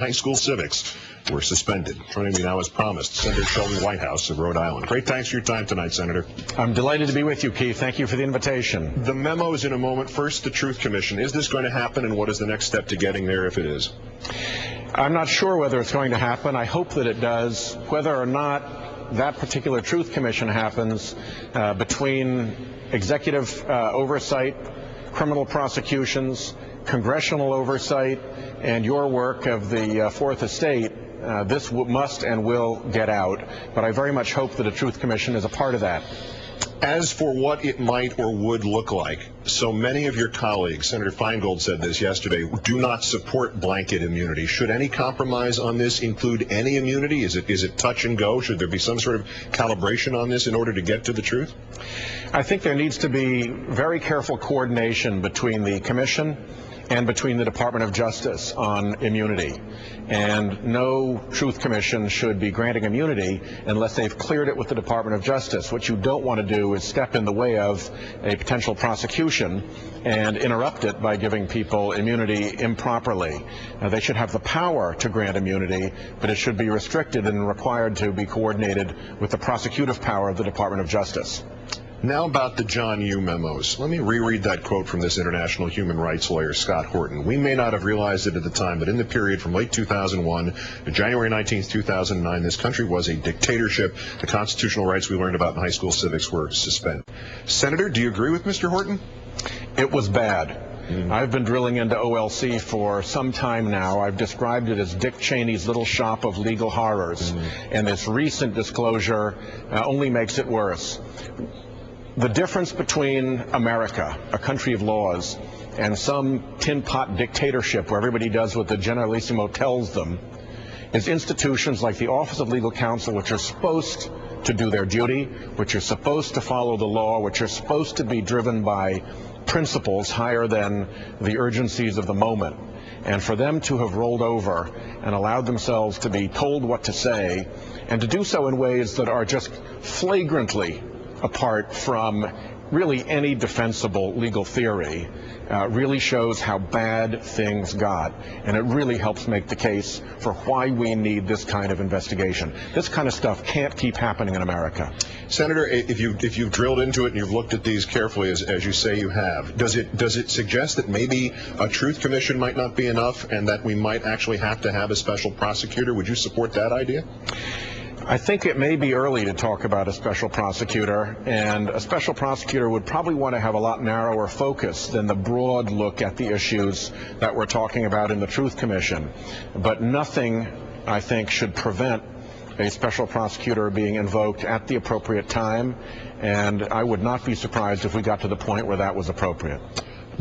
High school civics were suspended. Joining me now as promised, Senator Sheldon Whitehouse of Rhode Island. Great thanks for your time tonight, Senator. I'm delighted to be with you, Keith. Thank you for the invitation. The memo is in a moment. First, the Truth Commission. Is this going to happen, and what is the next step to getting there if it is? I'm not sure whether it's going to happen. I hope that it does. Whether or not that particular Truth Commission happens between executive oversight, criminal prosecutions, congressional oversight, and your work of the Fourth Estate, this must and will get out. But I very much hope that a Truth Commission is a part of that. As for what it might or would look like, so many of your colleagues, Senator Feingold said this yesterday, do not support blanket immunity. Should any compromise on this include any immunity? Is it touch and go? Should there be some sort of calibration on this in order to get to the truth? I think there needs to be very careful coordination between the Commission and between the Department of Justice on immunity. And no Truth Commission should be granting immunity unless they've cleared it with the Department of Justice. What you don't want to do is step in the way of a potential prosecution and interrupt it by giving people immunity improperly. They should have the power to grant immunity, but it should be restricted and required to be coordinated with the prosecutive power of the Department of Justice. Now about the John Yoo memos. Let me reread that quote from this international human rights lawyer, Scott Horton. We may not have realized it at the time, but in the period from late 2001 to January 19, 2009, this country was a dictatorship. The constitutional rights we learned about in high school civics were suspended. Senator, do you agree with Mr. Horton? It was bad. I've been drilling into OLC for some time now. I've described it as Dick Cheney's little shop of legal horrors, and this recent disclosure only makes it worse. The difference between America, a country of laws, and some tin pot dictatorship where everybody does what the Generalissimo tells them is institutions like the Office of Legal Counsel, which are supposed to do their duty, which are supposed to follow the law, which are supposed to be driven by principles higher than the urgencies of the moment. And for them to have rolled over and allowed themselves to be told what to say, and to do so in ways that are just flagrantly apart from really any defensible legal theory, really shows how bad things got, and it really helps make the case for why we need this kind of investigation. This kind of stuff can't keep happening in America. Senator, if you've drilled into it and you've looked at these carefully, as you say you have, does it suggest that maybe a Truth Commission might not be enough and that we might actually have to have a special prosecutor? Would you support that idea? I think it may be early to talk about a special prosecutor, and a special prosecutor would probably want to have a lot narrower focus than the broad look at the issues that we're talking about in the Truth Commission. But nothing, I think, should prevent a special prosecutor being invoked at the appropriate time, and I would not be surprised if we got to the point where that was appropriate.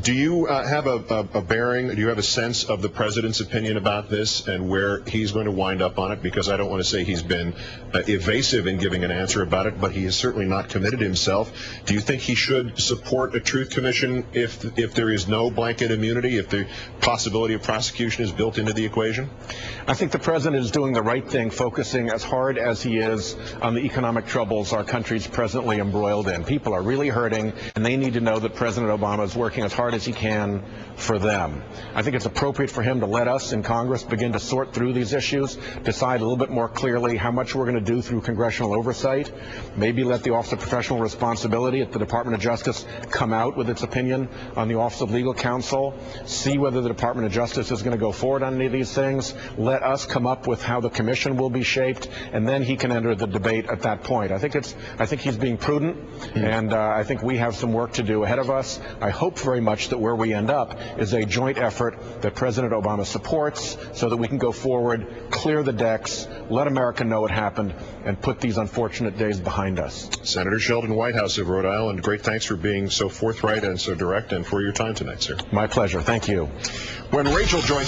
Do you have a bearing, do you have a sense of the president's opinion about this and where he's going to wind up on it? Because I don't want to say he's been evasive in giving an answer about it, but he has certainly not committed himself. Do you think he should support a Truth Commission if there is no blanket immunity, if the possibility of prosecution is built into the equation? I think the president is doing the right thing, focusing as hard as he is on the economic troubles our country's presently embroiled in. People are really hurting, and they need to know that President Obama is working as hard as he can for them. I think it's appropriate for him to let us in Congress begin to sort through these issues, decide a little bit more clearly how much we're going to do through congressional oversight, maybe let the Office of Professional Responsibility at the Department of Justice come out with its opinion on the Office of Legal Counsel, see whether the Department of Justice is going to go forward on any of these things, let us come up with how the commission will be shaped, and then he can enter the debate at that point. I think he's being prudent, and I think we have some work to do ahead of us. I hope very much that where we end up is a joint effort that President Obama supports so that we can go forward, clear the decks, let America know what happened, and put these unfortunate days behind us. Senator Sheldon Whitehouse of Rhode Island, great thanks for being so forthright and so direct and for your time tonight, sir. My pleasure. Thank you. When Rachel joins you